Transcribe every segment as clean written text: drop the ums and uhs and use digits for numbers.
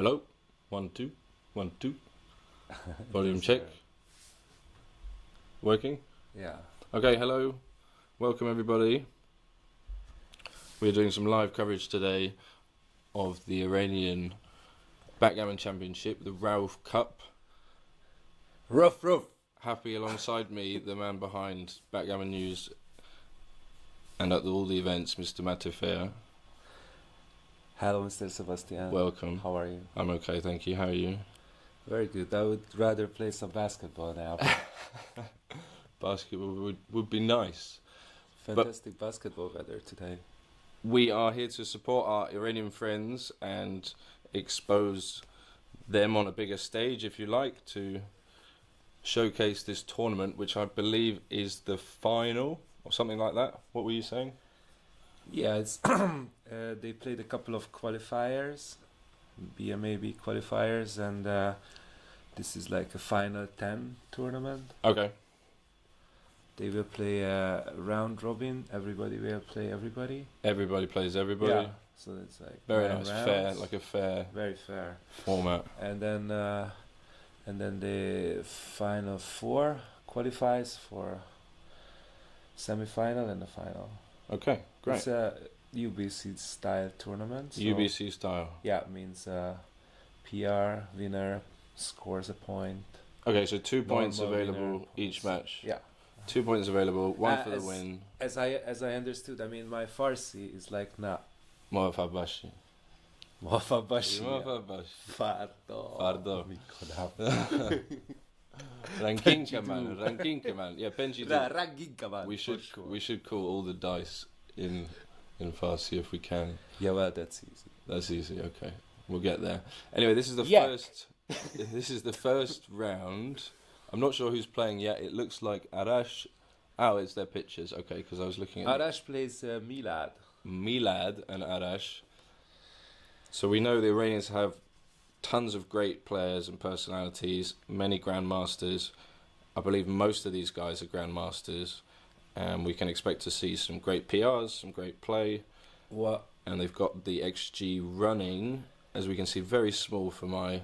Hello? 1, 2, 1, 2. Volume check. Working? Yeah. Okay, hello. Welcome everybody. We're doing some live coverage today of the Iranian Backgammon Championship, the RAOOF Cup. Rough. Happy alongside me, the man behind Backgammon News and at all the events, Mr. Matefea. Hello, Mr. Sebastian. Welcome. How are you? I'm okay, thank you. How are you? Very good. I would rather play some basketball now. Basketball would be nice. Fantastic basketball weather today. We are here to support our Iranian friends and expose them on a bigger stage, if you like, to showcase this tournament, which I believe is the final or something like that. What were you saying? Yeah, it's they played a couple of qualifiers, BMAB qualifiers, and this is like a final 10 tournament. Okay. They will play a round robin. Everybody will play everybody. Everybody plays everybody. Yeah. So it's like Very 9 nice, rounds. fair, like a fair Very fair. format. And then the final 4 qualifies for semi-final and the final. Okay, great. It's a UBC style tournament. So UBC style. yeah, it means PR winner scores a point. Okay, so 2 points Normal available winner each match. Yeah. 2 points available, one for the win. As I understood, I mean my Farsi is like na. Mohafabashi. Mohafabashi. Mohafabashi. Fardo. Fardo. میکنم. Ranking Kamal. Yeah, Penji. Ranking Kamal. We should call all the dice in Farsi if we can. Yeah, well, that's easy. That's easy. Okay, we'll get there. Anyway, this is the Yeah. first. This is the first round. I'm not sure who's playing yet. It looks like Arash. Oh, it's their pictures. Okay, because I was looking at Arash plays Milad. Milad and Arash. So we know the Iranians have tons of great players and personalities, many grandmasters. I believe most of these guys are grandmasters, and we can expect to see some great PRs, some great play. What? And they've got the XG running, as we can see, very small for my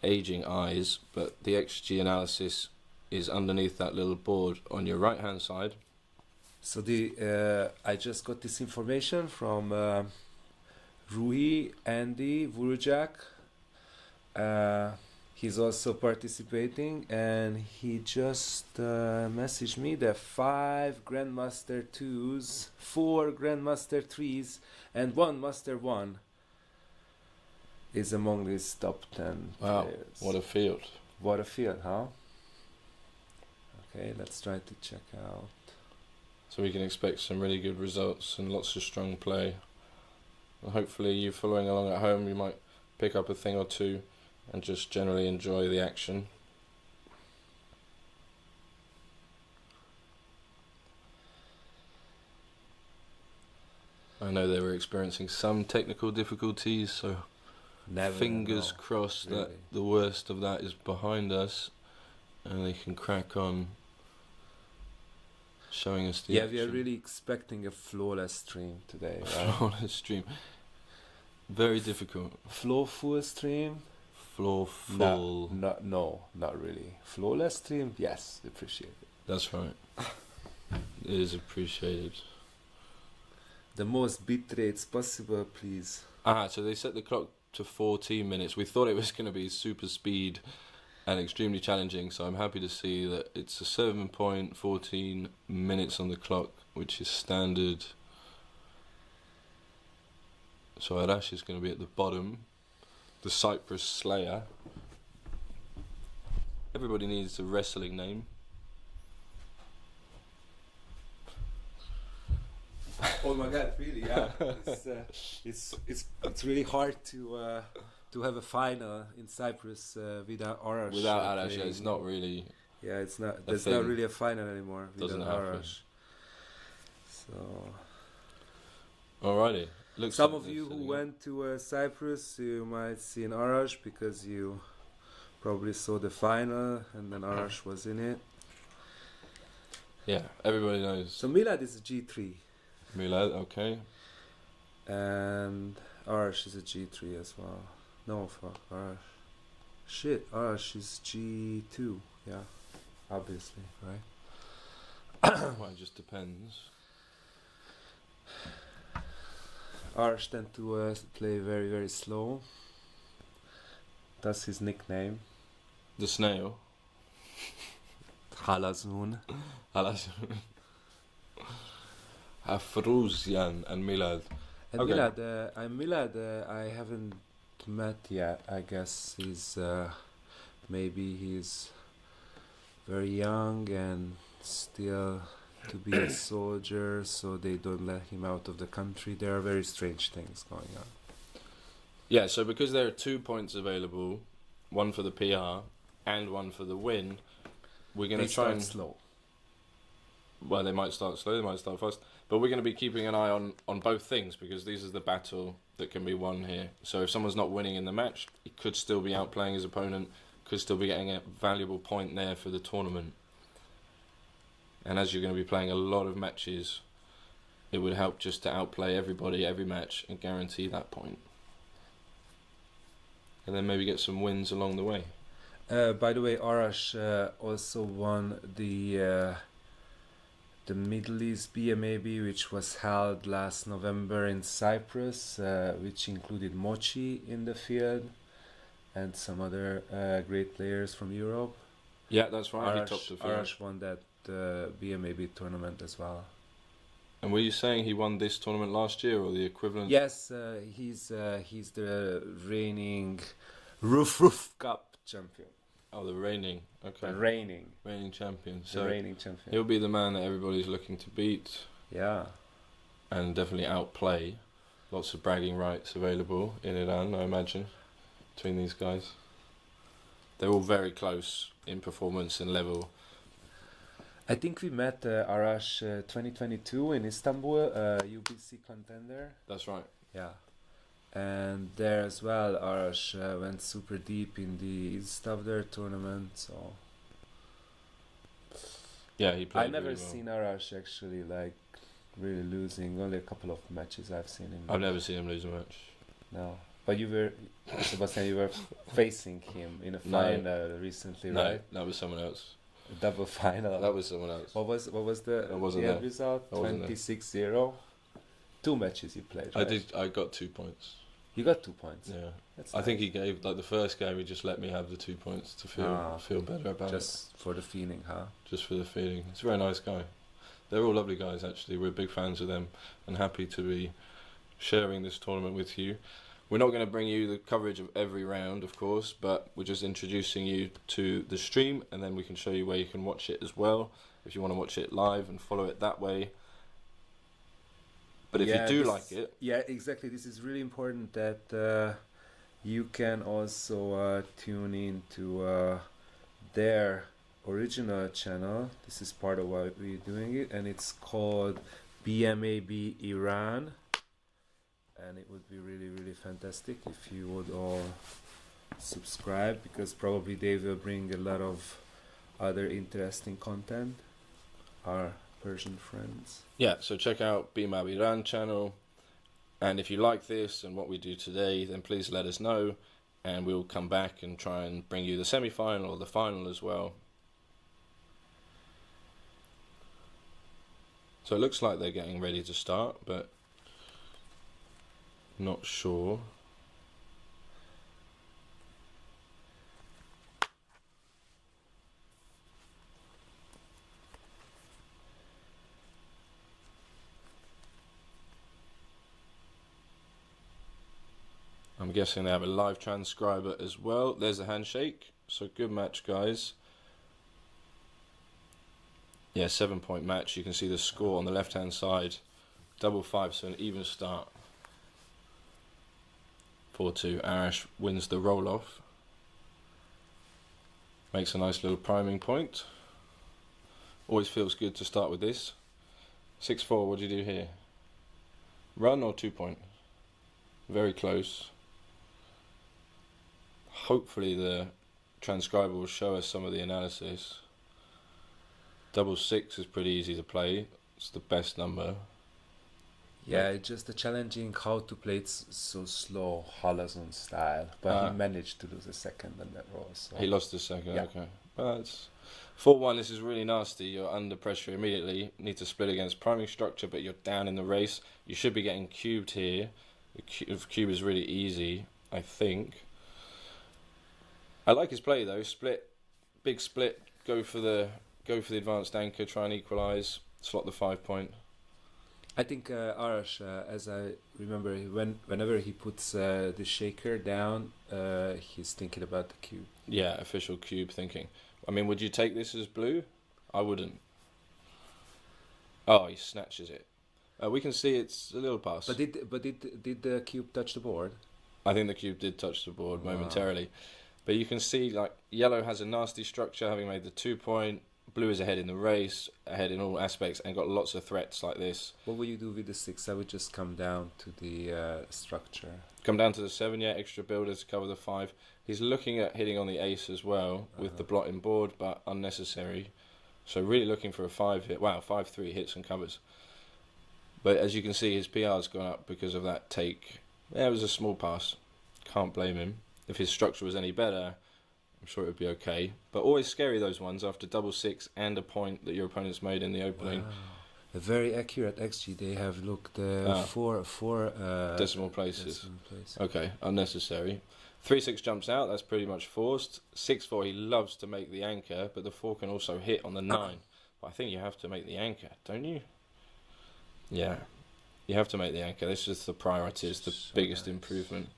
aging eyes, but the XG analysis is underneath that little board on your right hand side. So I just got this information from Rui Andy Vurujak. He's also participating, and he just messaged me that 5 Grandmaster 2s, 4 Grandmaster 3s, and 1 Master 1 is among his top 10 Wow, players. what a field. What a field, huh? Okay, let's try to check out. So we can expect some really good results and lots of strong play. And hopefully you following along at home, you might pick up a thing or two and just generally enjoy the action. I know they were experiencing some technical difficulties, so fingers crossed really. that the worst of that is behind us and they can crack on showing us the Yeah, action. we are really expecting a flawless stream today, right? Flawless stream. Very difficult. Flawful stream? Flawful. No, not really. Flawless stream? Yes, appreciate it. That's right. It is appreciated. The most bit rates possible, please. So they set the clock to 14 minutes. We thought it was going to be super speed and extremely challenging, so I'm happy to see that it's a 7.14 minutes on the clock, which is standard. So Arash is going to be at the bottom, the Cyprus Slayer. Everybody needs a wrestling name. Oh my God, really? Yeah, it's really hard to have a final in Cyprus without Arash. Without Arash, playing. yeah, it's not really. Yeah, it's not. a There's thing. not really a final anymore Doesn't without happen. Arash. So Alrighty. Looks some like of they're you who setting up. went to Cyprus, you might see an Arash because you probably saw the final and then Arash was in it. Yeah, everybody knows. So Milad is a G3. Milad, okay. And Arash is a G3 as well. No, fuck Arash. Shit, Arash is G2. Yeah, obviously, right? Well, it just depends. Arash tend to play very, very slow. That's his nickname. The snail. Halazun. Afruzian and Milad. And Okay. Milad, I haven't met yet. I guess maybe he's very young and still to be a soldier, so they don't let him out of the country. There are very strange things going on. Yeah, so because there are 2 points available, one for the PR and one for the win, we're going to try and slow. Well, they might start slow, they might start fast, but we're going to be keeping an eye on both things because this is the battle that can be won here. So if someone's not winning in the match, he could still be outplaying his opponent, could still be getting a valuable point there for the tournament. And as you're going to be playing a lot of matches, it would help just to outplay everybody every match and guarantee that point. And then maybe get some wins along the way. By the way, Arash also won the Middle East BMAB, which was held last November in Cyprus, which included Mochi in the field and some other great players from Europe. Yeah, that's right. He Arash, topped the field. Arash won that BMAB tournament as well. And were you saying he won this tournament last year or the equivalent? Yes, he's the reigning RAOOF Cup champion. Oh, the reigning. Okay. The reigning champion. The So reigning champion. he'll be the man that everybody's looking to beat Yeah. and definitely outplay. Lots of bragging rights available in Iran, I imagine, between these guys. They're all very close in performance and level. I think we met Arash 2022 in Istanbul, UBC contender. That's right. Yeah. And there as well, Arash went super deep in the East of their tournament. So Yeah, he played I never really well. seen Arash actually like really losing. Only a couple of matches I've seen him. I've never seen him lose a match. No, but you were, Sebastian, you were facing him in a No. final recently, No, right? that was someone else. A double final. That was someone else. What was the I wasn't end there. result? I wasn't there. 26-0. 2 matches you played, right? I got 2 points. You got 2 points. Yeah. That's I think nice. he gave, like the first game, he just let me have the 2 points to feel better about it. Just for the feeling, huh? Just for the feeling. He's a very nice guy. They're all lovely guys, actually. We're big fans of them and happy to be sharing this tournament with you. We're not going to bring you the coverage of every round, of course, but we're just introducing you to the stream, and then we can show you where you can watch it as well, if you want to watch it live and follow it that way. But if you do like it... Yeah, exactly. This is really important that you can also tune in to their original channel. This is part of why we're doing it, and it's called BMAB Iran. And it would be really, really fantastic if you would all subscribe, because probably they will bring a lot of other interesting content. Our Persian friends. Yeah, so check out BMAB Iran channel, and if you like this and what we do today, then please let us know, and we'll come back and try and bring you the semi-final or the final as well. So it looks like they're getting ready to start, but not sure. I'm guessing they have a live transcriber as well. There's a handshake. So good match, guys. Yeah, 7-point match. You can see the score on the left-hand side. 5-5, so an even start. 4-2. Arash wins the roll-off. Makes a nice little priming point. Always feels good to start with this. 6-4, what do you do here? Run or 2-point? Very close. Hopefully the transcriber will show us some of the analysis. 6-6 is pretty easy to play. It's the best number. Yeah, it's just challenging how to play it so slow, Halazon style. But he managed to lose a second on that roll. So. He lost the second, Yeah. okay. Well, it's 4-1, this is really nasty. You're under pressure immediately. Need to split against priming structure, but you're down in the race. You should be getting cubed here. The cube is really easy, I think. I like his play though. Split, big split. Go for the advanced anchor. Try and equalise. Slot the 5 point. I think Arash, as I remember, whenever he puts the shaker down, he's thinking about the cube. Yeah, official cube thinking. I mean, would you take this as blue? I wouldn't. Oh, he snatches it. We can see it's a little pass. But did the cube touch the board? I think the cube did touch the board momentarily. But you can see, like, yellow has a nasty structure, having made the 2 point. Blue is ahead in the race, ahead in all aspects, and got lots of threats like this. What would you do with the 6? I would just come down to the structure. Come down to the 7, yeah, extra builder to cover the 5. He's looking at hitting on the ace as well, with the blotting board, but unnecessary. So really looking for a 5 hit. Wow, 5-3 hits and covers. But as you can see, his PR's gone up because of that take. Yeah, it was a small pass. Can't blame him. If his structure was any better, I'm sure it would be okay. But always scary, those ones, after double 6 and a point that your opponent's made in the opening. Wow. A very accurate XG. They have looked four decimal places. Decimal place. Okay, unnecessary. 3-6 jumps out, that's pretty much forced. 6-4, he loves to make the anchor, but the 4 can also hit on the 9. But I think you have to make the anchor, don't you? Yeah, you have to make the anchor. This is the priority, it's the biggest improvement.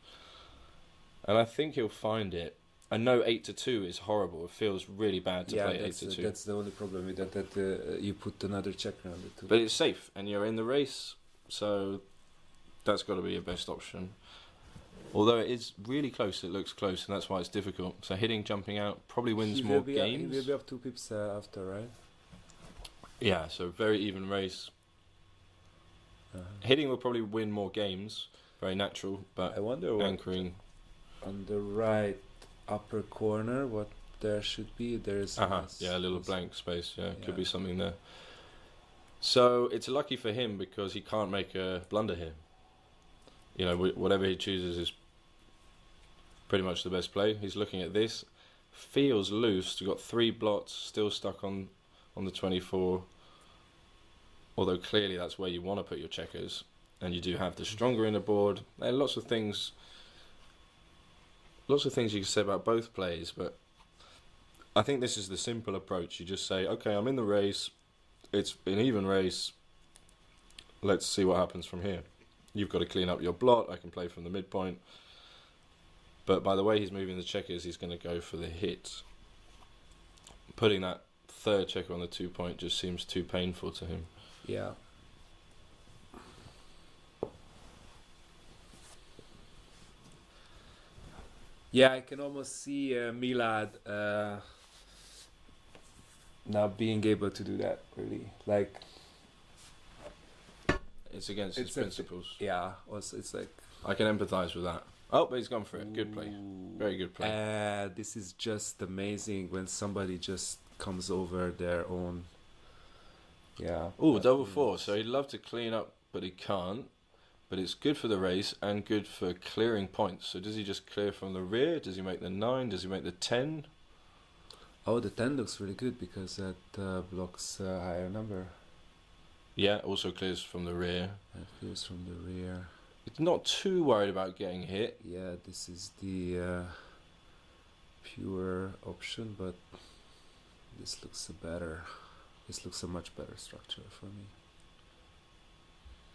And I think he'll find it. I know 8-2 is horrible. It feels really bad to play 8-2. That's the only problem with that. That you put another checker on it too. But it's safe, and you're in the race, so that's got to be your best option. Although it is really close, it looks close, and that's why it's difficult. So hitting, jumping out probably wins more games. He will be up 2 pips after, right? Yeah, so very even race. Hitting will probably win more games. Very natural, but I wonder what anchoring on the right upper corner, what there should be. There's yeah, a little blank space. Yeah, could be something there. So it's lucky for him because he can't make a blunder here. You know, whatever he chooses is pretty much the best play. He's looking at this, feels loose. You've got 3 blots still stuck on the 24. Although clearly that's where you want to put your checkers, and you do have the stronger in the board. There are lots of things you can say about both plays, but I think this is the simple approach. You just say, okay, I'm in the race, it's an even race, let's see what happens from here. You've got to clean up your blot, I can play from the midpoint, but by the way he's moving the checkers, he's going to go for the hit. Putting that 3rd checker on the 2 point just seems too painful to him. Yeah. Yeah, I can almost see Milad now being able to do that, really. Like, it's against his principles. Yeah, also it's like... I can empathise with that. Oh, but he's gone for it. Good play. Very good play. This is just amazing when somebody just comes over their own... Yeah. Oh, double 4. So he'd love to clean up, but he can't. But it's good for the race and good for clearing points. So does he just clear from the rear? Does he make the 9? Does he make the 10? Oh, the 10 looks really good because that blocks a higher number. Yeah, also clears from the rear. It clears from the rear. It's not too worried about getting hit. Yeah, this is the pure option, but this looks better. This looks a much better structure for me.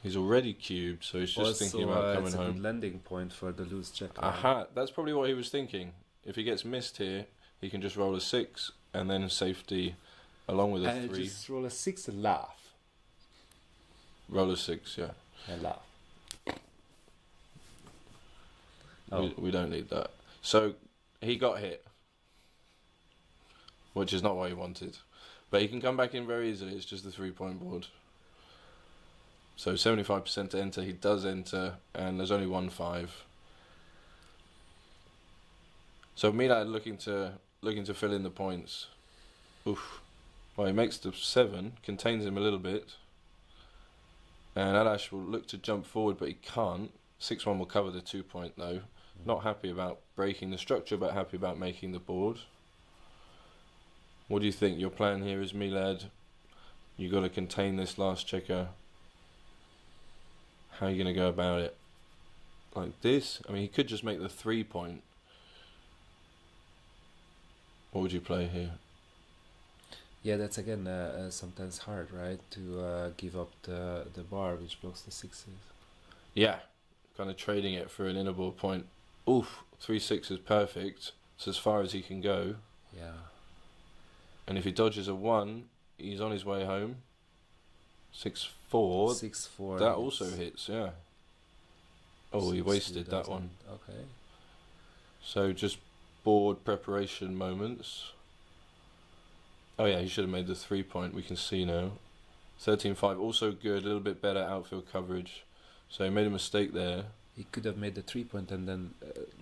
He's already cubed, so he's just thinking about coming it's a home. good landing point for the loose checker. Aha, that's probably what he was thinking. If he gets missed here, he can just roll a 6 and then safety along with a 3. Just roll a 6 and laugh. Roll a 6, yeah. And laugh. We don't need that. So he got hit, which is not what he wanted. But he can come back in very easily. It's just the 3 point board. So 75% to enter. He does enter, and there's only 1 5. So Milad looking to fill in the points. Oof. Well, he makes the 7, contains him a little bit. And Arash will look to jump forward, but he can't. 6-1 will cover the 2-point though. Not happy about breaking the structure, but happy about making the board. What do you think? Your plan here is Milad. You got to contain this last checker. How are you going to go about it? Like this? I mean, he could just make the 3-point. What would you play here? Yeah, that's again sometimes hard, right? To give up the bar which blocks the 6s. Yeah, kind of trading it for an inner ball point. Oof, 3-6 is perfect. It's as far as he can go. Yeah. And if he dodges a 1, he's on his way home. 6-4. 6-4. That also hits, yeah. Oh, he wasted that one. Okay. So just board preparation moments. Oh yeah, he should have made the 3-point, we can see now. 13-5, also good, a little bit better outfield coverage. So he made a mistake there. He could have made the 3-point and then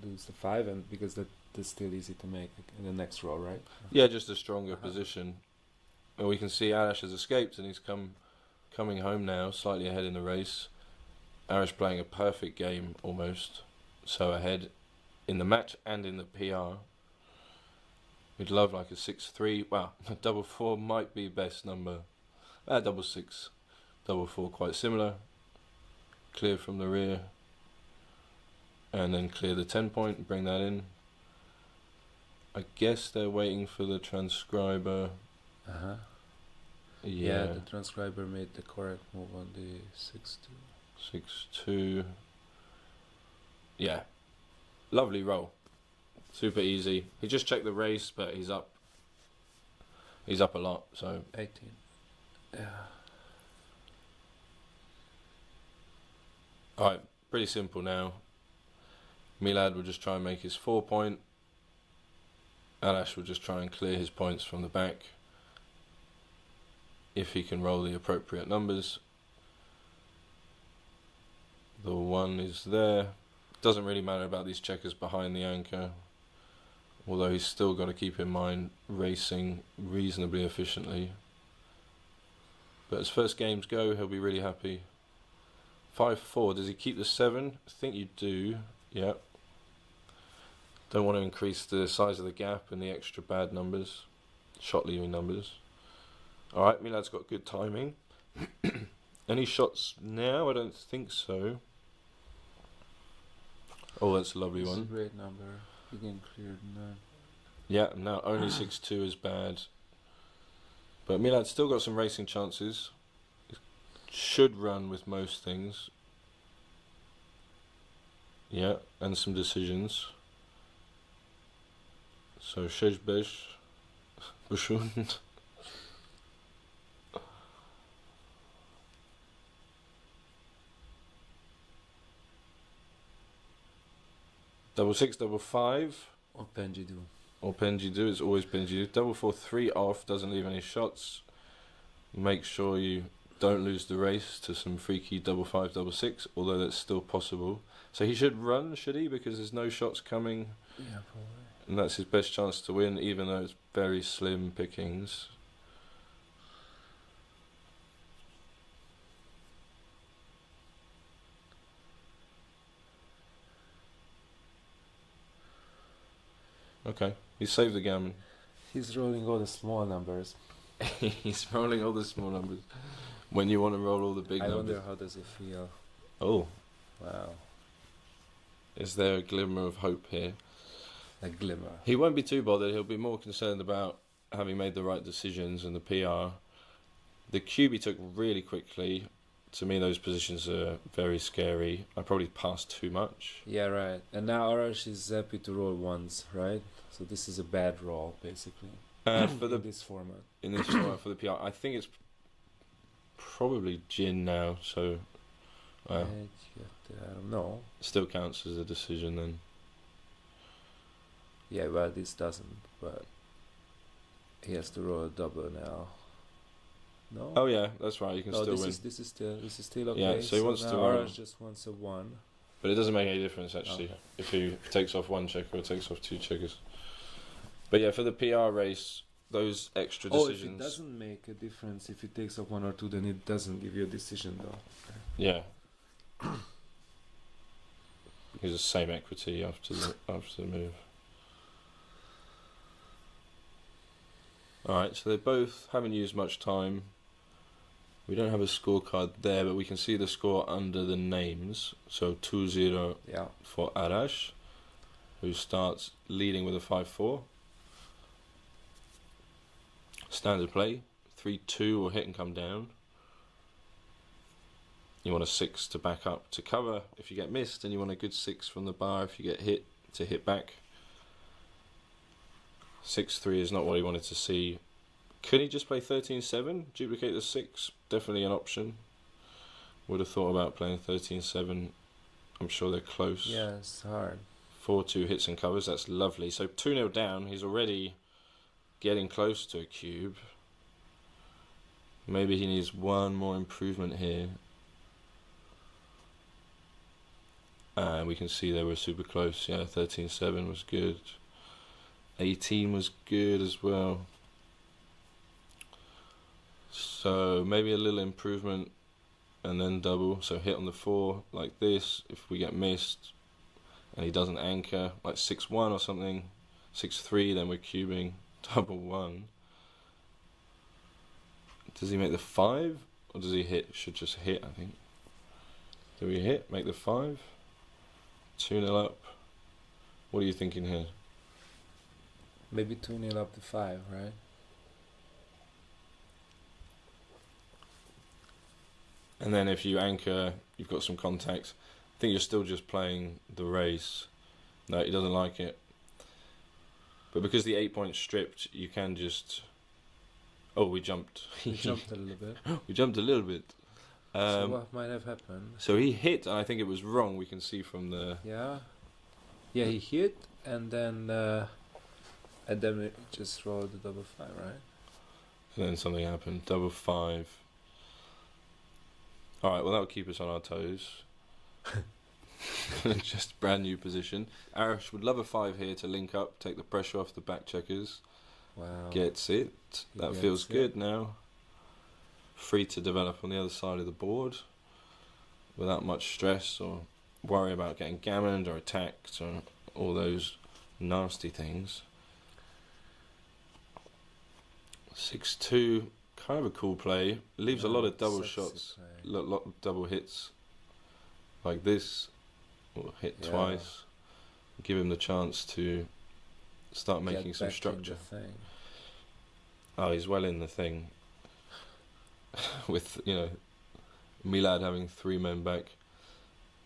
lose the 5, and because that's still easy to make in the next roll, right? Yeah, just a stronger position. And we can see Arash has escaped and he's coming home now, slightly ahead in the race. Arash playing a perfect game almost. So ahead in the match and in the PR. We'd love like a 6-3. Well, a 4-4 might be best number. 6-6. 4-4 quite similar. Clear from the rear. And then clear the 10-point and bring that in. I guess they're waiting for the transcriber. Uh-huh. Yeah, the transcriber made the correct move on the 6-2. 6-2. Yeah. Lovely roll. Super easy. He just checked the race, but he's up. He's up a lot, so 18. Yeah. Alright, pretty simple now. Milad will just try and make his 4-point. Arash will just try and clear his points from the back. If he can roll the appropriate numbers. The 1 is there. Doesn't really matter about these checkers behind the anchor. Although he's still got to keep in mind racing reasonably efficiently. But as first games go, he'll be really happy. 5-4, does he keep the 7? I think you do, yeah. Don't want to increase the size of the gap and the extra bad numbers, shot leaving numbers. Alright, Milad's got good timing. Any shots now? I don't think so. Oh, that's a lovely one. It's a great number. Again, cleared 9. Yeah, now only 6-2 is bad. But Milad's still got some racing chances. Should run with most things. Yeah, and some decisions. So Shejbesh, Bushund. Double 6, double 5. Or Penjidu. Or Penjidu, it's always Penjidu. Double 4, 3 off, doesn't leave any shots. Make sure you don't lose the race to some freaky double 5, double 6, although that's still possible. So he should run, should he? Because there's no shots coming. Yeah, probably. And that's his best chance to win, even though it's very slim pickings. Okay, he saved the gammon. He's rolling all the small numbers. He's rolling all the small numbers. When you want to roll all the big numbers. I wonder how does it feel. Oh. Wow. Is there a glimmer of hope here? A glimmer. He won't be too bothered. He'll be more concerned about having made the right decisions and the PR. The cube he took really quickly. To me, those positions are very scary. I probably passed too much. Yeah, right. And now Arash is happy to roll 1s, right? So this is a bad roll, basically. For the in this format. In this format for the PR, I think it's probably gin now. So, I don't know. Still counts as a decision then. Yeah, well, this doesn't. But he has to roll a double now. No. Oh yeah, that's right. You can still win. This is still okay. Yeah, so he wants to roll. Arash just wants a 1. But it doesn't make any difference actually if he takes off 1 checker or takes off 2 checkers. But yeah, for the PR race, those extra Oh, if decisions. it doesn't make a difference, if it takes up 1 or 2, then it doesn't give you a decision though. Yeah. Because it's the same equity after the move. Alright, so they both haven't used much time. We don't have a scorecard there, but we can see the score under the names. So 2-0 Yeah. for Arash, who starts leading with a 5-4. Standard play, 3-2 or hit and come down. You want a 6 to back up to cover if you get missed, and you want a good 6 from the bar if you get hit to hit back. 6-3 is not what he wanted to see. Could he just play 13-7? Duplicate the 6? Definitely an option. Would have thought about playing 13-7. I'm sure they're close. Yeah, it's hard. 4-2 hits and covers, that's lovely. So 2-0 down, he's already getting close to a cube. Maybe he needs one more improvement here. And we can see they were super close. Yeah, 13-7 was good. 18 was good as well. So maybe a little improvement and then double. So hit on the 4 like this. If we get missed and he doesn't anchor, like 6-1 or something, 6-3, then we're cubing. Double 1. Does he make the 5 or does he hit? Should just hit, I think. Do we hit? Make the 5? 2-0 up. What are you thinking here? Maybe 2-0 up to 5, right? And then if you anchor, you've got some contacts. I think you're still just playing the race. No, he doesn't like it. But because the 8 points stripped, you can just... Oh, we jumped. We jumped a little bit. We jumped a little bit. So what might have happened? So he hit, and I think it was wrong. We can see from the... Yeah. Yeah, he hit, and then we just rolled the double 5, right? And then something happened. Double 5. Alright, well, that'll keep us on our toes. Just brand new position. Arash would love a 5 here to link up, take the pressure off the back checkers. Wow. Gets it. That feels good now. Free to develop on the other side of the board without much stress or worry about getting gammoned or attacked or all those nasty things. 6-2, kind of a cool play. Leaves a lot of double shots, lot of double hits like this, or hit twice. Give him the chance to start making some structure. Oh, he's well in the thing. With, you know, Milad having 3 men back.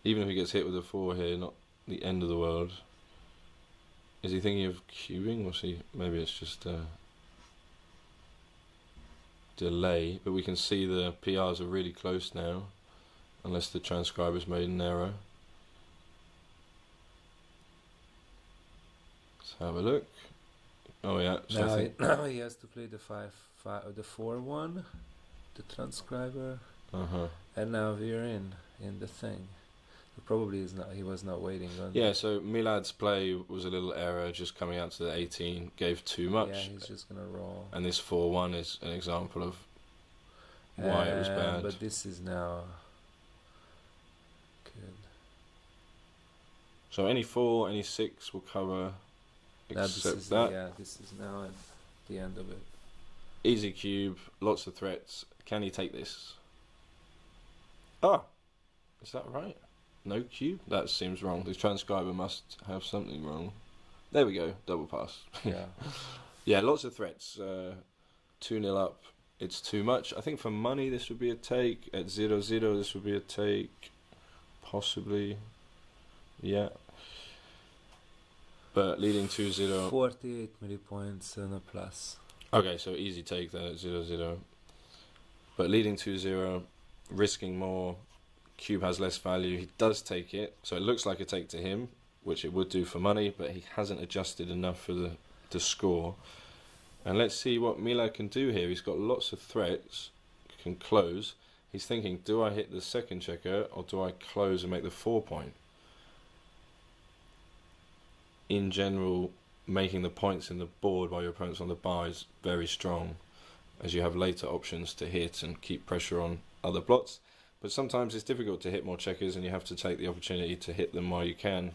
Even if he gets hit with a 4 here, not the end of the world. Is he thinking of cubing? We'll see. Maybe it's just a delay. But we can see the PRs are really close now. Unless the transcriber's made an error. Let's have a look. Oh yeah. So now he has to play the 4-1, the transcriber, and now we're in the thing. So probably he was not waiting on. Yeah. So Milad's play was a little error, just coming out to the 18, gave too much. Yeah, he's just gonna roll. And this 4-1 is an example of why it was bad. But this is now good. So any 4, any 6 will cover. Except that. Yeah, this is now at the end of it. Easy cube, lots of threats. Can he take this? Ah, is that right? No cube? That seems wrong. The transcriber must have something wrong. There we go, double pass. Yeah. Yeah, lots of threats. 2-0 up, it's too much. I think for money this would be a take. At 0-0 this would be a take. Possibly. Yeah. But leading 2-0. 48 millipoints and a plus. Okay, so easy take there at 0-0. But leading 2-0, risking more. Cube has less value. He does take it, so it looks like a take to him, which it would do for money, but he hasn't adjusted enough for the score. And let's see what Milad can do here. He's got lots of threats, can close. He's thinking, do I hit the second checker or do I close and make the 4 point? In general, making the points in the board while your opponent's on the bar is very strong, as you have later options to hit and keep pressure on other plots. But sometimes it's difficult to hit more checkers, and you have to take the opportunity to hit them while you can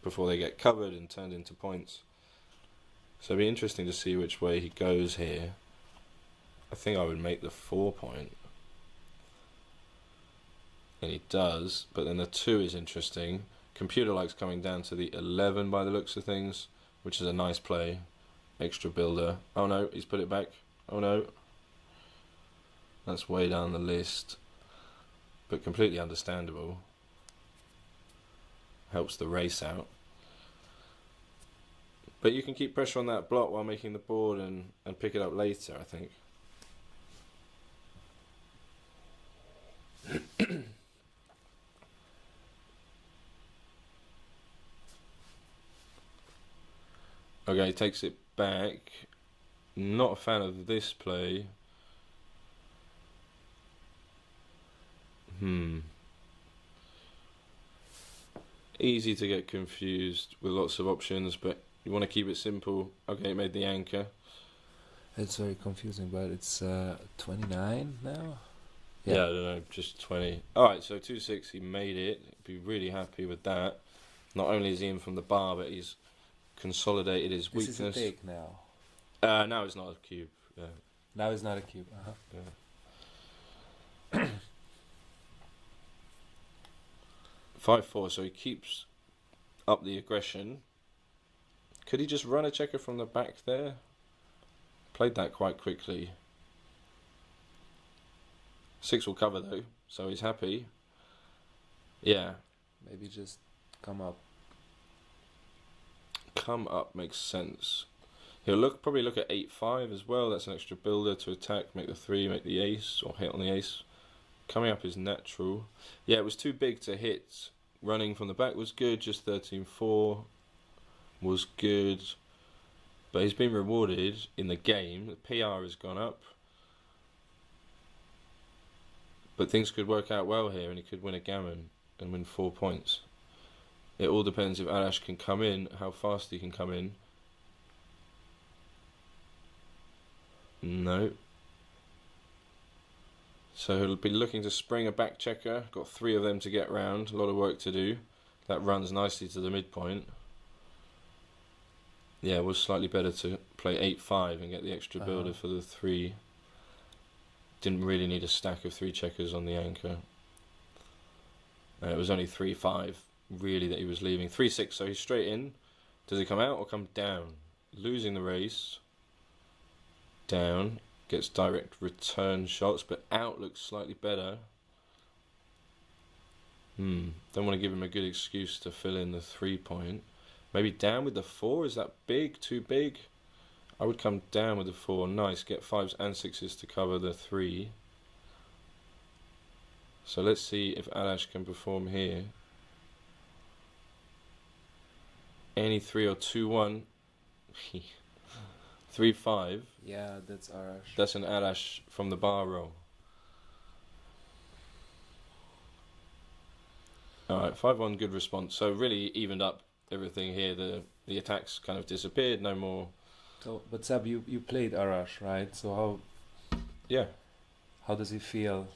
before they get covered and turned into points. So it'll be interesting to see which way he goes here. I think I would make the 4 point. And he does, but then the 2 is interesting. Computer likes coming down to the 11 by the looks of things, which is a nice play. Extra builder. Oh no, he's put it back. Oh no. That's way down the list, but completely understandable. Helps the race out. But you can keep pressure on that block while making the board and pick it up later, I think. Okay, he takes it back. Not a fan of this play. Easy to get confused with lots of options, but you want to keep it simple. Okay, made the anchor. It's very confusing, but it's 29 now? Yeah, I don't know, just 20. Alright, so 2-6, he made it. Be really happy with that. Not only is he in from the bar, but he's consolidated his weakness. This is a take now. Now it's not a cube. Yeah. Now it's not a cube. Yeah. 5-4, so he keeps up the aggression. Could he just run a checker from the back there? Played that quite quickly. 6 will cover though, so he's happy. Yeah. Maybe just come up. Come up makes sense. He'll probably look at 8-5 as well. That's an extra builder to attack, make the 3, make the ace, or hit on the ace. Coming up is natural. Yeah, it was too big to hit. Running from the back was good, just 13-4 was good. But he's been rewarded in the game. The PR has gone up. But things could work out well here, and he could win a gammon and win 4 points. It all depends if Arash can come in, how fast he can come in. No. So he'll be looking to spring a back checker. Got 3 of them to get round. A lot of work to do. That runs nicely to the midpoint. Yeah, it was slightly better to play 8-5 and get the extra builder for the 3. Didn't really need a stack of 3 checkers on the anchor. It was only 3-5 really that he was leaving. 3-6, so he's straight in. Does he come out or come down? Losing the race. Down. Gets direct return shots, but out looks slightly better. Don't want to give him a good excuse to fill in the 3 point. Maybe down with the 4. Is that big? Too big? I would come down with the 4. Nice. Get 5s and 6s to cover the 3. So let's see if Arash can perform here. Any 3 or 2-1. 3-5. Yeah, that's Arash. That's an Arash from the bar roll. Alright, 5-1, good response. So really evened up everything here. The attacks kind of disappeared, no more. So, but Sab, you played Arash, right? So how does he feel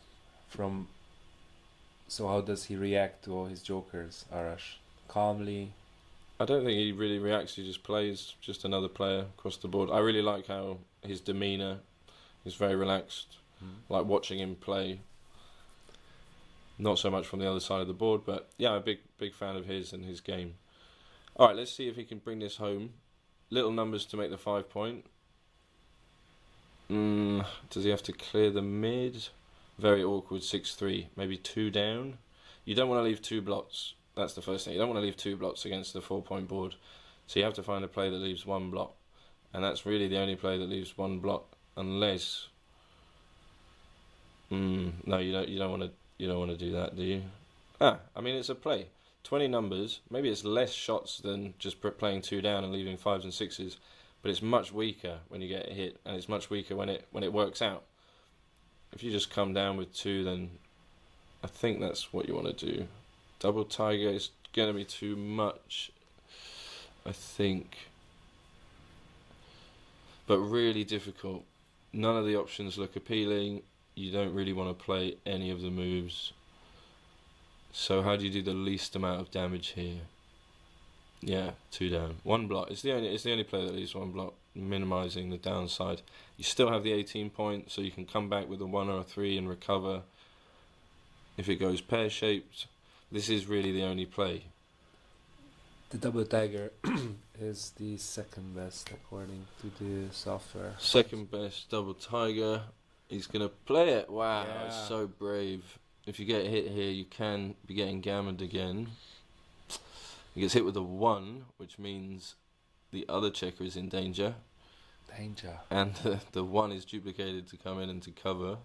from... So how does he react to all his jokers, Arash? Calmly? I don't think he really reacts, he just plays, just another player across the board. I really like how his demeanour is very relaxed, like watching him play. Not so much from the other side of the board, but yeah, I'm a big fan of his and his game. Alright, let's see if he can bring this home. Little numbers to make the 5 point. Does he have to clear the mid? Very awkward, 6-3, maybe 2 down. You don't want to leave 2 blots. That's the first thing. You don't want to leave 2 blots against the 4 point board. So you have to find a play that leaves 1 blot. And that's really the only play that leaves 1 blot, unless... no, you don't want to do that, do you? I mean, it's a play. 20 numbers. Maybe it's less shots than just playing 2 down and leaving 5s and 6s, but it's much weaker when you get hit, and it's much weaker when it works out. If you just come down with 2, then I think that's what you want to do. Double tiger is going to be too much, I think. but really difficult. None of the options look appealing. You don't really want to play any of the moves. So how do you do the least amount of damage here? Yeah, 2 down. 1 block. It's the only player that leaves 1 block, minimising the downside. You still have the 18 point, so you can come back with a 1 or a 3 and recover. If it goes pear-shaped, this is really the only play. The double tiger is the second best according to the software. Second best double tiger. He's going to play it. Wow, Yeah. so brave. If you get hit here, you can be getting gammoned again. He gets hit with a 1, which means the other checker is in danger. Danger. And the 1 is duplicated to come in and to cover.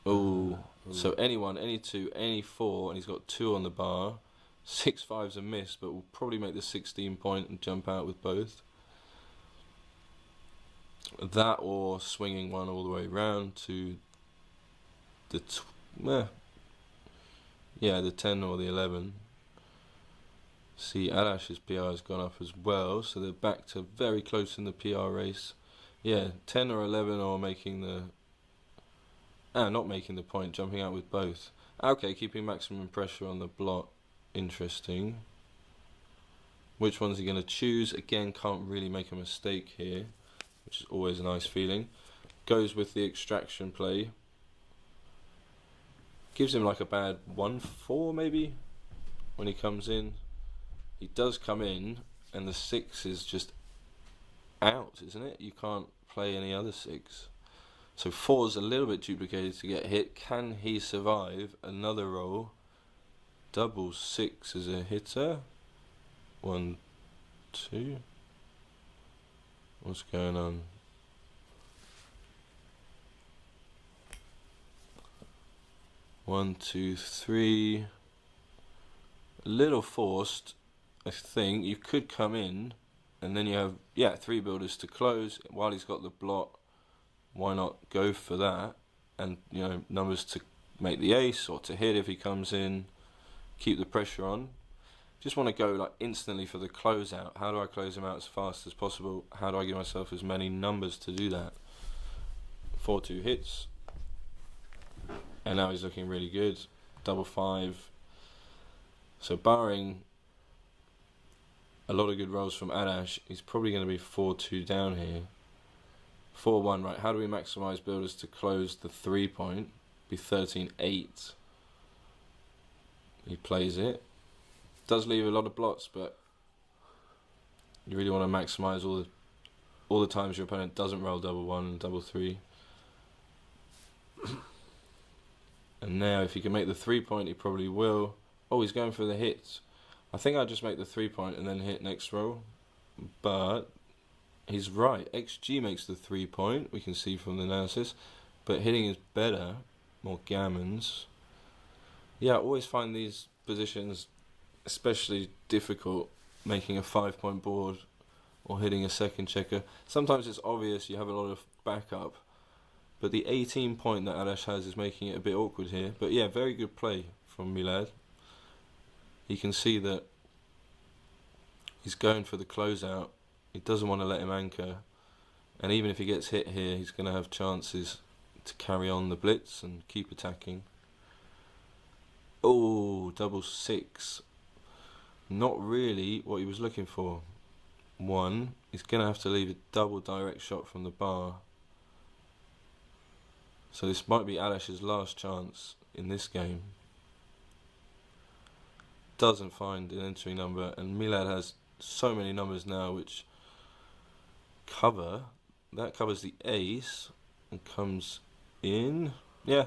Ooh. So any 1, any 2, any 4, and he's got 2 on the bar. 6 5's a miss, but will probably make the 16 point and jump out with both. That or swinging 1 all the way round to the the 10 or the 11. See, Arash's PR has gone up as well, so they're back to very close in the PR race. Yeah, 10 or 11 or making the... not making the point, jumping out with both. Okay, keeping maximum pressure on the block. Interesting. Which one's he going to choose? Again, can't really make a mistake here, which is always a nice feeling. Goes with the extraction play. Gives him like a bad 1-4 maybe when he comes in. He does come in, and the 6 is just out, isn't it? You can't play any other 6. So 4's a little bit duplicated to get hit. Can he survive another roll? Double 6 is a hitter. 1, 2. What's going on? One, 2, 3. A little forced, I think. You could come in, and then you have 3 builders to close while he's got the block. Why not go for that? And numbers to make the ace or to hit if he comes in. Keep the pressure on. Just want to go like instantly for the closeout. How do I close him out as fast as possible? How do I give myself as many numbers to do that? 4-2 hits. And now he's looking really good. Double 5. So barring a lot of good rolls from Arash, he's probably going to be 4-2 down here. 4-1, right. How do we maximise builders to close the 3 point? Be 13-8. He plays it. Does leave a lot of blots, but you really want to maximise all the times your opponent doesn't roll double 1 and double 3. And now if he can make the 3 point, he probably will. Oh, he's going for the hits. I think I'd just make the 3 point and then hit next roll. But he's right. XG makes the 3 point, we can see from the analysis. But hitting is better. More gammons. Yeah, I always find these positions especially difficult, making a 5 point board or hitting a second checker. Sometimes it's obvious you have a lot of backup. But the 18 point that Arash has is making it a bit awkward here. But yeah, very good play from Milad. You can see that he's going for the closeout. He doesn't want to let him anchor. And even if he gets hit here, he's going to have chances to carry on the blitz and keep attacking. Oh, double 6. Not really what he was looking for. 1. He's going to have to leave a double direct shot from the bar. So this might be Arash's last chance in this game. Doesn't find an entry number, and Milad has so many numbers now which cover. That covers the ace and comes in. Yeah,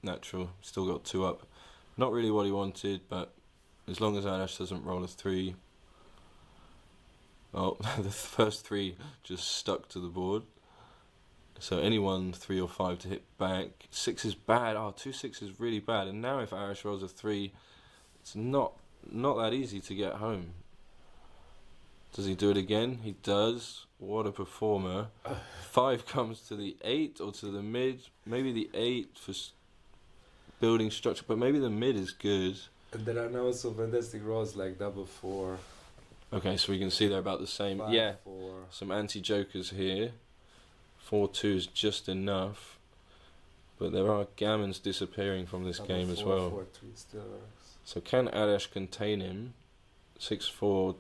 natural. Still got 2 up. Not really what he wanted, but as long as Arash doesn't roll a 3. Oh, the first 3 just stuck to the board. So any 1, 3 or 5 to hit back. 6 is bad. Oh, 2-6 is really bad. And now if Arash rolls a 3, it's not that easy to get home. Does he do it again? He does. What a performer. 5 comes to the 8 or to the mid. Maybe the 8 for building structure, but maybe the mid is good. And there are now also fantastic rolls like double 4. Okay, so we can see they're about the same. 5, Yeah, 4. some anti-jokers here. 4-2 is just enough. But there are gammons disappearing from this game as well. 4, 3 still works. So can Arash contain him? 6-4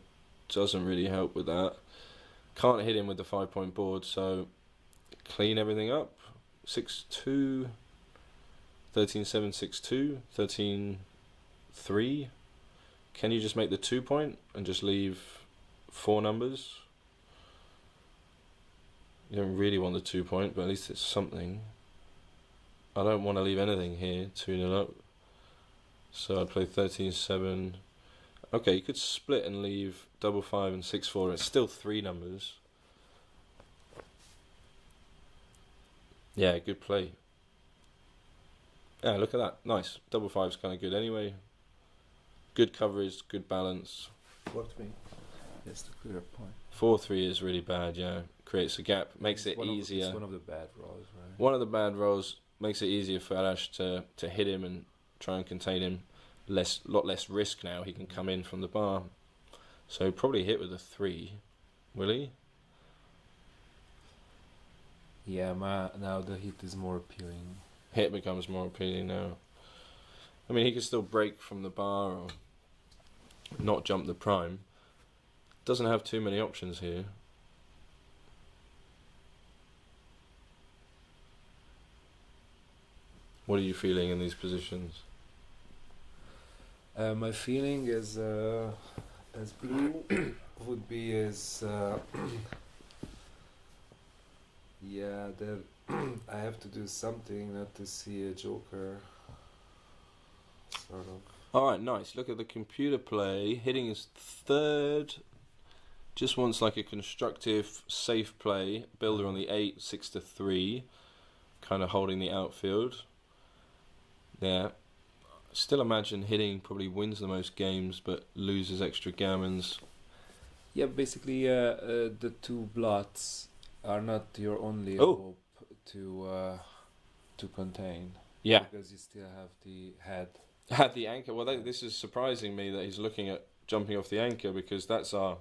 doesn't really help with that. Can't hit him with the 5-point board, so clean everything up. 6-2, 13-7, 6-2, 13-3. Can you just make the 2-point and just leave 4 numbers? You don't really want the 2-point, but at least it's something. I don't want to leave anything here, 2-0 up. So I'd play 13-7. Okay, you could split and leave 5-5 and 6-4. It's still 3 numbers. Yeah, good play. Yeah, look at that. Nice. 5-5's kind of good anyway. Good coverage, good balance. 4-3. That's the clear point. 4-3 is really bad, yeah. Creates a gap, makes it easier. It's one of the bad rolls, right? One of the bad rolls makes it easier for Arash to hit him and try and contain him. Lot less risk now. He can come in from the bar. So probably hit with a 3. Will he? Yeah, now the hit is more appealing. Hit becomes more appealing now. I mean, he could still break from the bar or not jump the prime. Doesn't have too many options here. What are you feeling in these positions? My feeling is as blue would be as yeah, that I have to do something not to see a joker, sort of. Alright, nice. Look at the computer play. Hitting his 3rd. Just wants like a constructive, safe play. Builder on the 8, 6-3. Kind of holding the outfield. Yeah. Still imagine hitting probably wins the most games, but loses extra gammons. Yeah, basically, the 2 blots are not your only hope to contain. Yeah. Because you still have the head. Had the anchor. Well, this is surprising me that he's looking at jumping off the anchor, because that's our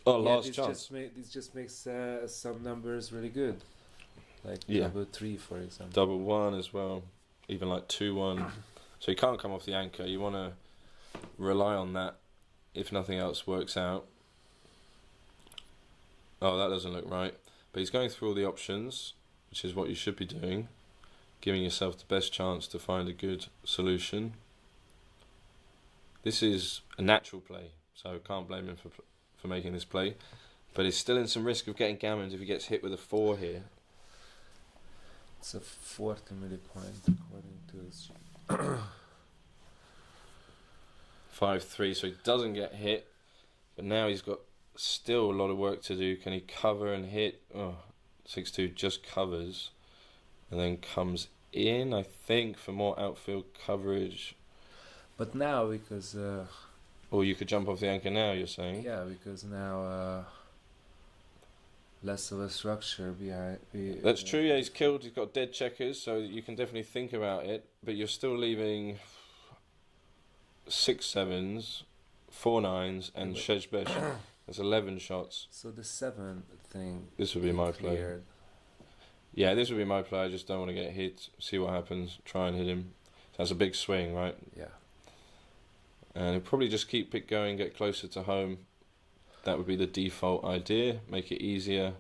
last chance. This just makes some numbers really good, like 3, for example. 1 as well, even like 2-1. So you can't come off the anchor. You want to rely on that if nothing else works out. Oh, that doesn't look right. But he's going through all the options, which is what you should be doing, giving yourself the best chance to find a good solution. This is a natural play, so can't blame him for making this play. But he's still in some risk of getting gammons if he gets hit with a 4 here. It's a 40 millipoint according to his 5-3, so he doesn't get hit. But now he's got still a lot of work to do. Can he cover and hit? 6-2 just covers and then comes in, I think, for more outfield coverage. But now, because or you could jump off the anchor now, you're saying? Yeah, because now less of a structure behind. That's true, yeah, he's killed, he's got dead checkers, so you can definitely think about it, but you're still leaving 6 7s, 4 9s, and Shejbesh. That's 11 shots. So the 7 thing. This would be my play. Yeah, this would be my play. I just don't want to get hit. See what happens. Try and hit him. That's a big swing, right? Yeah. And he'll probably just keep it going, get closer to home. That would be the default idea. Make it easier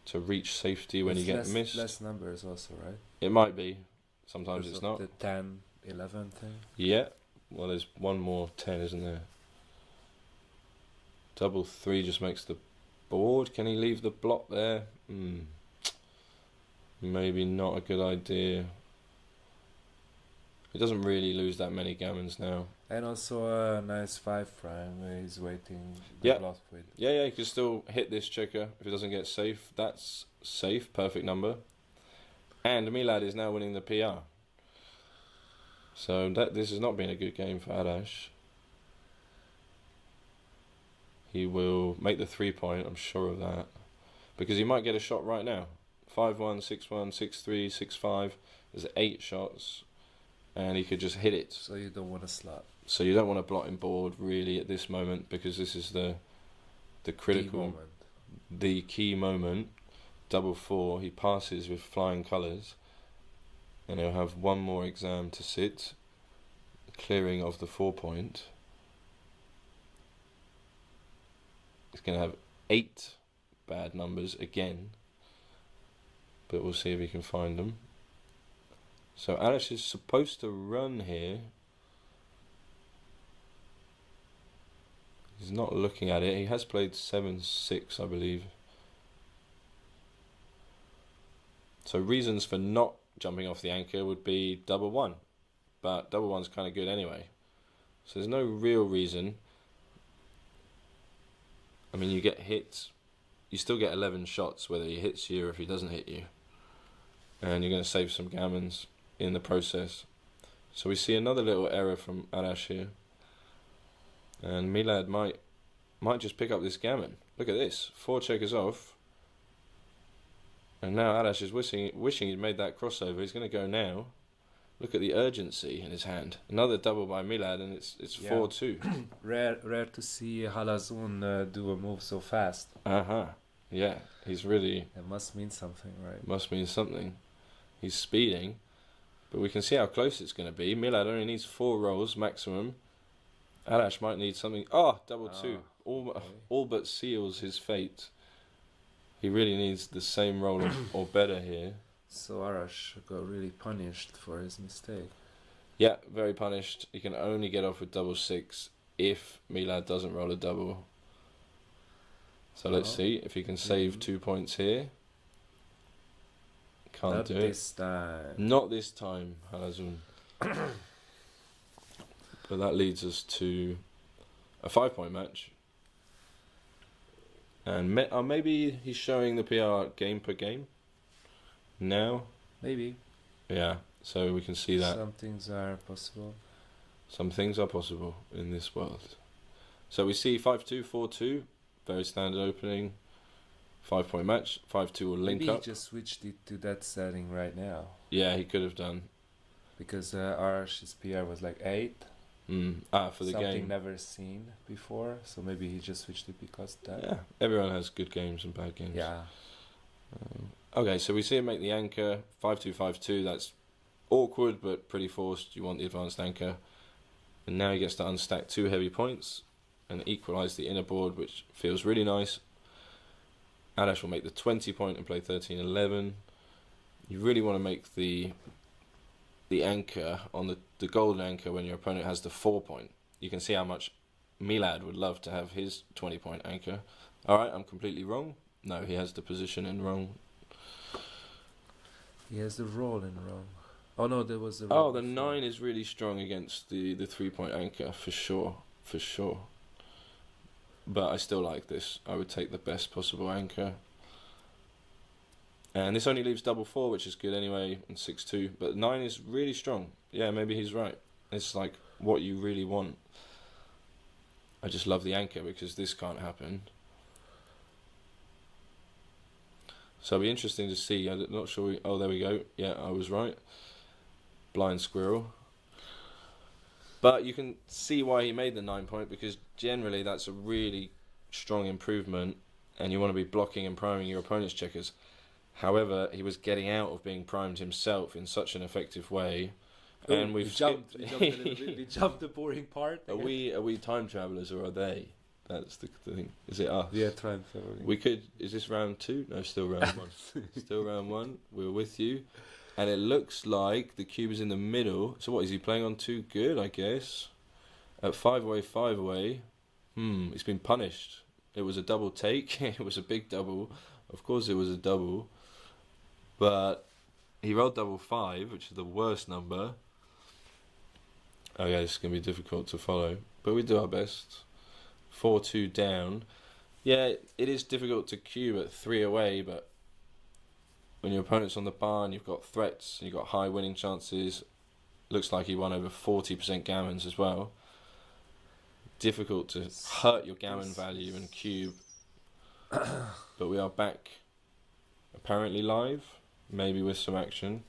to reach safety when you get missed. Less numbers also, right? It might be. Sometimes because it's not. The 10, 11 thing. Yeah. Well, there's one more 10, isn't there? 3 just makes the board. Can he leave the block there? Maybe not a good idea. He doesn't really lose that many gammons now. And also a nice 5 prime where he's waiting the Yeah. block with. Yeah, he can still hit this checker if it doesn't get safe. That's safe, perfect number. And Milad is now winning the PR. So this has not been a good game for Arash. He will make the 3-point, I'm sure of that. Because he might get a shot right now. 5-1, 6-1, 6-3, 6-5. There's 8 shots. And he could just hit it. So you don't want to slot. So you don't want to blot him board really at this moment, because this is the critical, the key moment. Double 4, he passes with flying colours, and he'll have one more exam to sit, clearing of the 4 point. He's going to have 8 bad numbers again, but we'll see if he can find them. So Arash is supposed to run here. He's not looking at it. He has played 7-6, I believe. So reasons for not jumping off the anchor would be double 1, but double 1's kind of good anyway. So there's no real reason. I mean, you get hit, you still get 11 shots whether he hits you or if he doesn't hit you, and you're going to save some gammons in the process. So we see another little error from Arash here, and Milad might just pick up this gammon. Look at this, 4 checkers off, and now Arash is wishing he'd made that crossover. He's going to go now. Look at the urgency in his hand. Another double by Milad, and it's 4-2. Rare to see Halazun do a move so fast. Yeah, he's really... It must mean something, right? Must mean something. He's speeding, but we can see how close it's going to be. Milad only needs 4 rolls maximum. Arash might need something... double 2. All but seals his fate. He really needs the same roll or better here. So Arash got really punished for his mistake. Yeah, very punished. He can only get off with double 6 if Milad doesn't roll a double. So let's see if he can save 2 points here. Can't do it. Not this time. Not this time, Halazun. But that leads us to a 5-point match. And maybe he's showing the PR game per game now. Maybe. Yeah, so we can see that. Some things are possible. Some things are possible in this world. So we see 5-2, 4-2. Very standard opening. 5-point match. 5-2 will link Maybe up. he just switched it to that setting right now. Yeah, he could have done. Because Arash's PR was like 8. For the Something game. never seen before. So maybe he just switched it because of that. Yeah, everyone has good games and bad games. Yeah. Okay, so we see him make the anchor. 5-2, 5-2. That's awkward but pretty forced. You want the advanced anchor. And now he gets to unstack 2 heavy points and equalise the inner board, which feels really nice. Arash will make the 20 point and play 13-11. You really want to make the anchor on the golden anchor when your opponent has the 4 point. You can see how much Milad would love to have his 20 point anchor. Alright, I'm completely wrong. No, he has the position in wrong. He has the roll in wrong. Oh no, there was the roll. Oh, the 9 is really strong against the 3 point anchor, for sure. For sure. But I still like this. I would take the best possible anchor. And this only leaves double 4, which is good anyway, and 6-2. But 9 is really strong. Yeah, maybe he's right. It's like what you really want. I just love the anchor because this can't happen. So it'll be interesting to see. I'm not sure. There we go. Yeah, I was right. Blind squirrel. But you can see why he made the 9 point, because generally that's a really strong improvement, and you want to be blocking and priming your opponent's checkers. However, he was getting out of being primed himself in such an effective way, and we jumped a little bit. We jumped the boring part. Are we time travelers, or are they? That's the thing. Is it us? Yeah, time traveling. We could. Is this round 2? No, still round 1. Still round 1. We're with you. And it looks like the cube is in the middle. So what, is he playing on 2 good, I guess? At 5 away, 5 away. He's been punished. It was a double take. It was a big double. Of course it was a double. But he rolled double 5, which is the worst number. Okay, this is going to be difficult to follow. But we do our best. 4-2 down. Yeah, it is difficult to cube at 3 away, but when your opponent's on the bar and you've got threats, you've got high winning chances. Looks like he won over 40% gammons as well. Difficult to hurt your gammon value and cube. But we are back, apparently live, maybe with some action.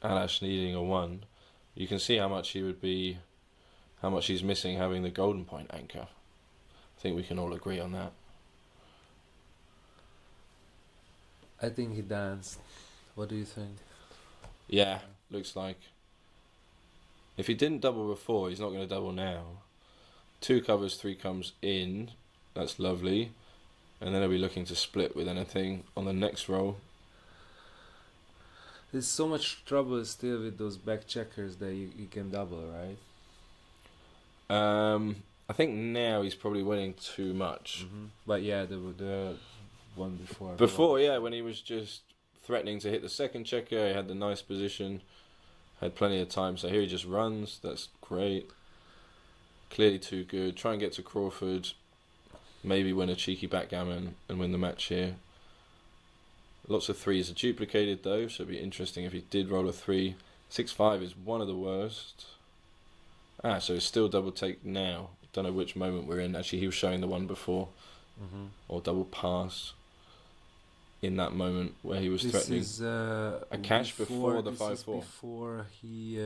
Arash needing a 1. You can see how much he's missing having the golden point anchor. I think we can all agree on that. I think he danced. What do you think? Yeah, looks like. If he didn't double before, he's not going to double now. 2 covers, 3 comes in. That's lovely. And then he'll be looking to split with anything on the next roll. There's so much trouble still with those back checkers that you can double, right? I think now he's probably winning too much. Mm-hmm. But yeah, the one before. Before, yeah, when he was just threatening to hit the second checker, he had the nice position, had plenty of time. So here he just runs. That's great. Clearly too good. Try and get to Crawford. Maybe win a cheeky backgammon and win the match here. Lots of 3s are duplicated though, so it'd be interesting if he did roll a 3. 6-5 is one of the worst. So it's still double take now. Don't know which moment we're in. Actually, he was showing the one before. Mm-hmm. Or double pass in that moment where he was threatening. This is a cash before the 5-4. Before he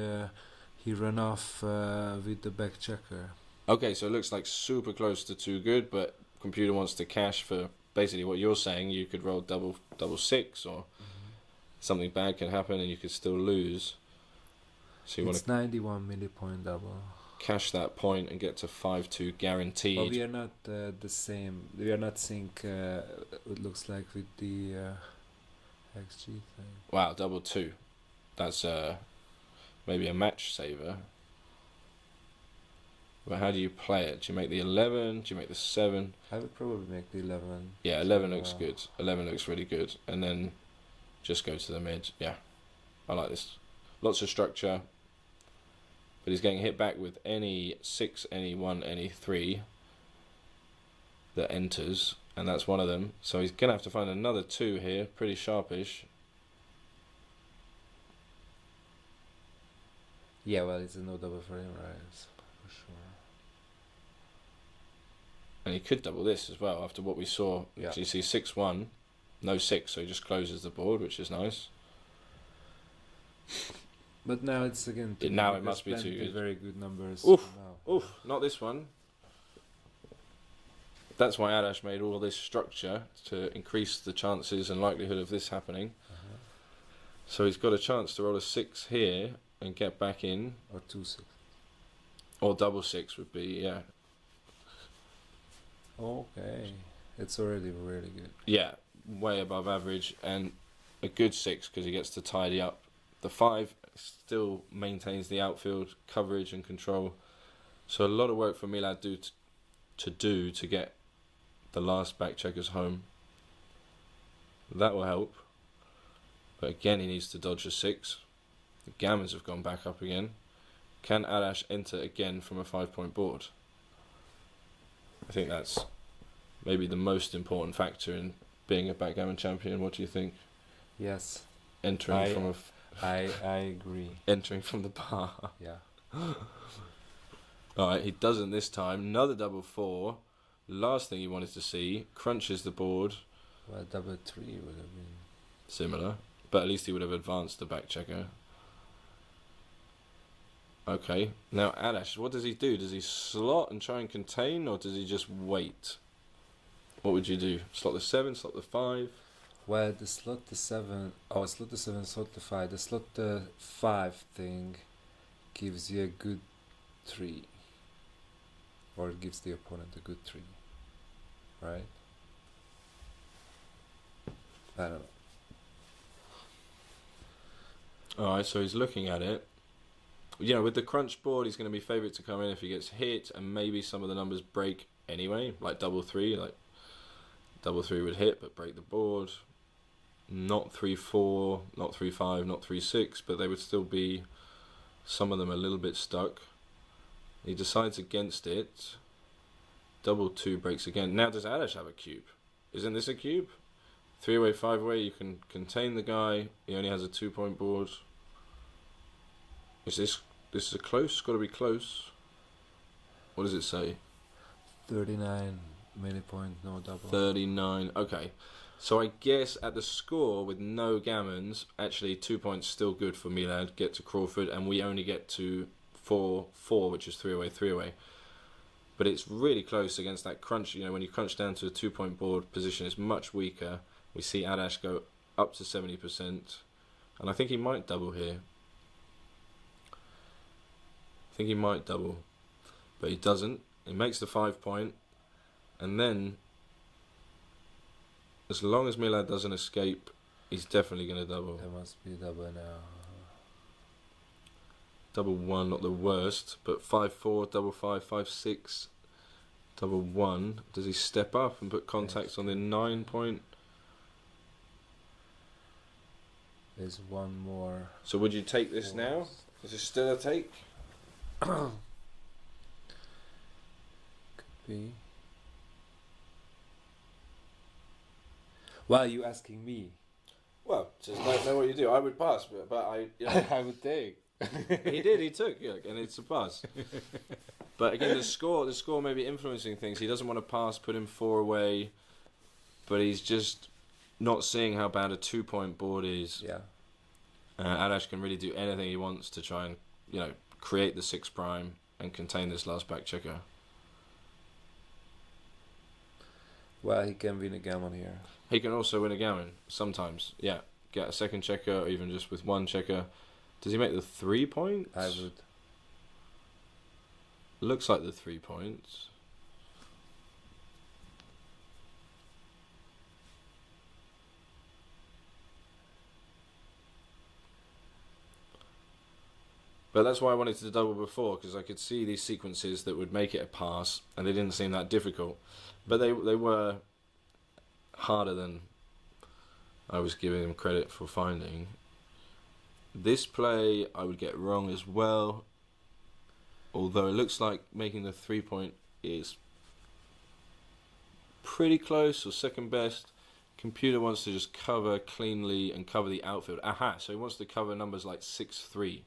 ran off with the back checker. Okay, so it looks like super close to too good, but computer wants to cash for basically what you're saying. You could roll double 6 or something bad could happen and you could still lose. So you want It's 91 millipoint double. Cash that point and get to 5-2 guaranteed. But we are not the same. We are not sync. It looks like with the XG thing. Wow, double 2. That's maybe a match saver. But how do you play it? Do you make the 11? Do you make the 7? I would probably make the 11. Yeah, 11 looks good. 11 looks really good. And then just go to the mid. Yeah, I like this. Lots of structure. But he's getting hit back with any 6, any 1, any 3 that enters. And that's one of them. So he's going to have to find another 2 here. Pretty sharpish. Yeah, well, it's a no double for him, right? For sure. And he could double this as well after what we saw. Yeah. So you see 6-1, no 6, so he just closes the board, which is nice. But now it's again. Now it must be too good. Very good numbers. Oof, now. oof, not this one. That's why Arash made all this structure to increase the chances and likelihood of this happening. So he's got a chance to roll a 6 here and get back in. Or 2-6. Or double 6 would be, yeah. Okay. It's already really good. Yeah, way above average and a good 6 because he gets to tidy up. The 5 still maintains the outfield coverage and control. So a lot of work for Milad to get the last back checkers home. That will help. But again, he needs to dodge a 6. The gammons have gone back up again. Can Arash enter again from a 5-point board? I think that's maybe the most important factor in being a backgammon champion. What do you think? Yes. Entering from I agree. Entering from the bar. Yeah. Alright, he doesn't this time. Another double 4. Last thing he wanted to see. Crunches the board. Well, double 3 would have been similar. But at least he would have advanced the back checker. Okay. Now Arash, what does he do? Does he slot and try and contain, or does he just wait? What would you do? Slot the 7, slot the 5? Well, the slot the 7. Oh, slot the 7, slot the 5. The slot the 5 thing gives you a good 3. Or it gives the opponent a good 3. Right? I don't know. Alright, so he's looking at it. You know, with the crunch board, he's going to be favourite to come in if he gets hit, and maybe some of the numbers break anyway, like double 3. Like double 3 would hit, but break the board. Not 3-4, not 3-5, not 3-6, but they would still be, some of them a little bit stuck. He decides against it. Double 2 breaks again. Now, does Arash have a cube? Isn't this a cube? 3-way, 5-way, you can contain the guy. He only has a 2-point board. Is this is a close? Got to be close. What does it say? 39 millipoint, no double. 39. Okay. So I guess at the score with no gammons, actually 2 points still good for Milad. Get to Crawford, and we only get to 4-4, which is 3 away. But it's really close against that crunch. When you crunch down to a 2 point board position, it's much weaker. We see Arash go up to 70%, and I think he might double here. But he doesn't. He makes the 5 point, and then, as long as Milad doesn't escape, he's definitely going to double. There must be double now. Double 1, not the worst, but 5-4, double 5, 5-6, double 1. Does he step up and put contacts on the 9 point? There's one more. So would you take this now? Is it still a take? Could be. Why are you asking me? Well, just don't know what you do. I would pass, but I... I would take. He took, and it's a pass. But again, the score may be influencing things. He doesn't want to pass, put him 4 away, but he's just not seeing how bad a 2 point board is. Yeah. Arash can really do anything he wants to try and, create the 6 prime and contain this last back checker. Well, he can win a gammon here. He can also win a gammon sometimes. Yeah, get a second checker, or even just with one checker. Does he make the 3 points? I would. Looks like the 3 points. But that's why I wanted to double before, because I could see these sequences that would make it a pass, and they didn't seem that difficult. But they were harder than I was giving them credit for finding. This play I would get wrong as well, although it looks like making the 3 point is pretty close, or second best. Computer wants to just cover cleanly and cover the outfield. Aha, so he wants to cover numbers like 6-3.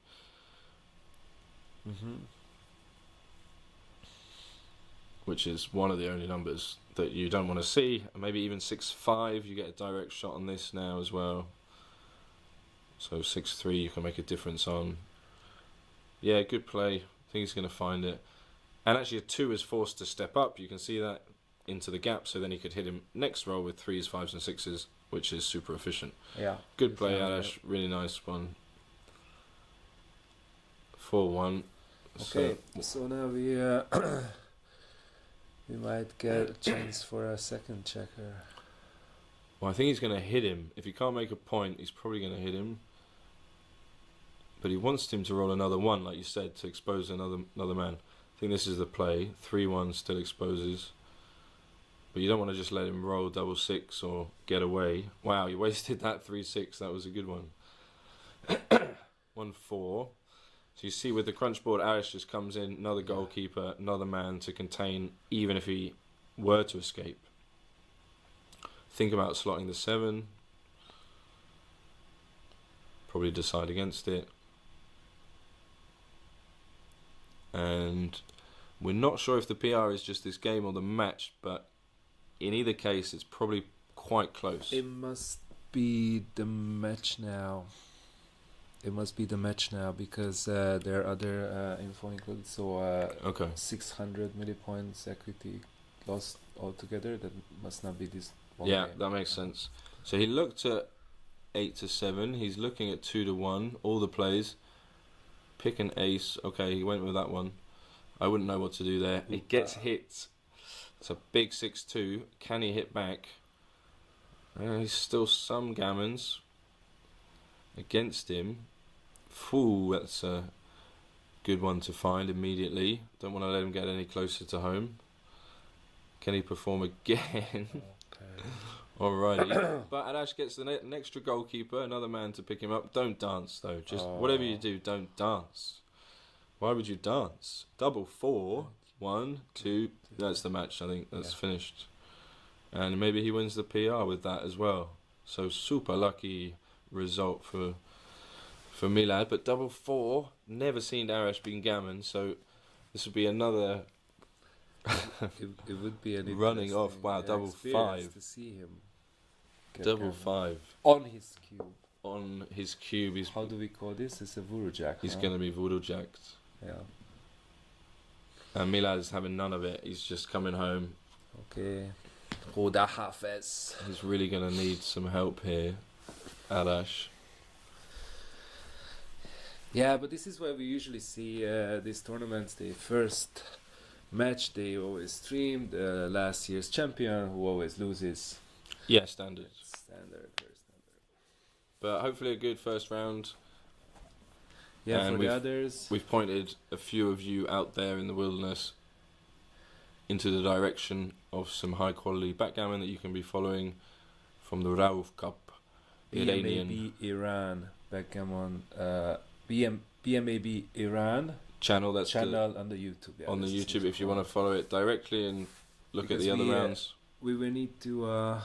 Which is one of the only numbers that you don't want to see. And maybe even 6-5, you get a direct shot on this now as well. So 6-3 you can make a difference on. Yeah, good play. I think he's going to find it. And actually a 2 is forced to step up. You can see that into the gap, so then he could hit him next roll with 3s, 5s and 6s, which is super efficient. Yeah. Good play, Arash. Really nice one. 4-1. Okay, so now we we might get a chance for a second checker. Well, I think he's going to hit him. If he can't make a point, he's probably going to hit him. But he wants him to roll another 1, like you said, to expose another man. I think this is the play. 3-1 still exposes. But you don't want to just let him roll double 6 or get away. Wow, you wasted that 3-6. That was a good one. 1-4. So you see with the crunch board, Arash just comes in, another goalkeeper, another man to contain, even if he were to escape. Think about slotting the 7. Probably decide against it. And we're not sure if the PR is just this game or the match, but in either case, it's probably quite close. It must be the match now. Because there are other info included. So Okay. 600 millipoints equity lost altogether. That must not be this one Yeah, game. that makes sense. So he looked at 8-7. He's looking at 2-1. All the plays. Pick an ace. Okay, he went with that one. I wouldn't know what to do there. He gets hit. It's a big 6-2. Can he hit back? He's still some gammons against him. Ooh, that's a good one to find immediately. Don't want to let him get any closer to home. Can he perform again? Okay. Alrighty. But Arash gets an extra goalkeeper, another man to pick him up. Don't dance though. Just whatever you do, don't dance. Why would you dance? Double 4. 1, 2. That's the match. I think that's finished. And maybe he wins the PR with that as well. So super lucky result for Milad. But double 4. Never seen Arash being gammon. So this would be another. it would be an running off. Wow, double 5. to see him Double 5 on his cube. on his cube. How do we call this? It's a voodoo jack. He's going to be voodoo jacked. Yeah. And Milad is having none of it. He's just coming home. Okay. Khuda Hafiz. He's really going to need some help here, Arash. Yeah, but this is why we usually see these tournaments. The first match they always stream the last year's champion who always loses. Yeah, standard. That's standard, very standard. But hopefully a good first round. Yeah, And for the others. We've pointed a few of you out there in the wilderness into the direction of some high quality backgammon that you can be following from the RAOOF Cup. BMAB Iran backgammon. BMAB Iran channel. That's channel on the YouTube. Yeah, on the that's YouTube if you want to follow it directly and look at the other rounds. We will need to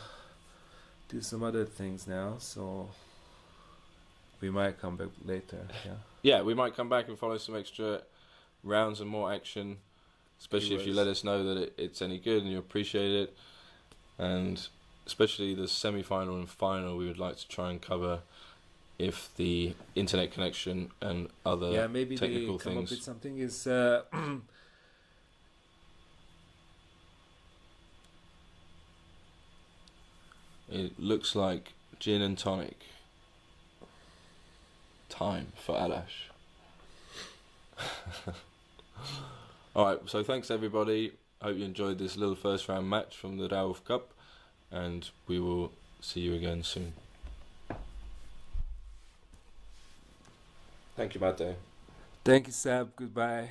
do some other things now, so we might come back later. Yeah. Yeah, we might come back and follow some extra rounds and more action, especially if you let us know that it's any good and you appreciate it. And especially the semi-final and final, we would like to try and cover if the internet connection and other maybe technical they come things. up with something is It looks like gin and tonic time for Arash. Alright, so thanks everybody. Hope you enjoyed this little first round match from the RAOOF Cup, and we will see you again soon. Thank you, Mate. Thank you, Seb. Goodbye.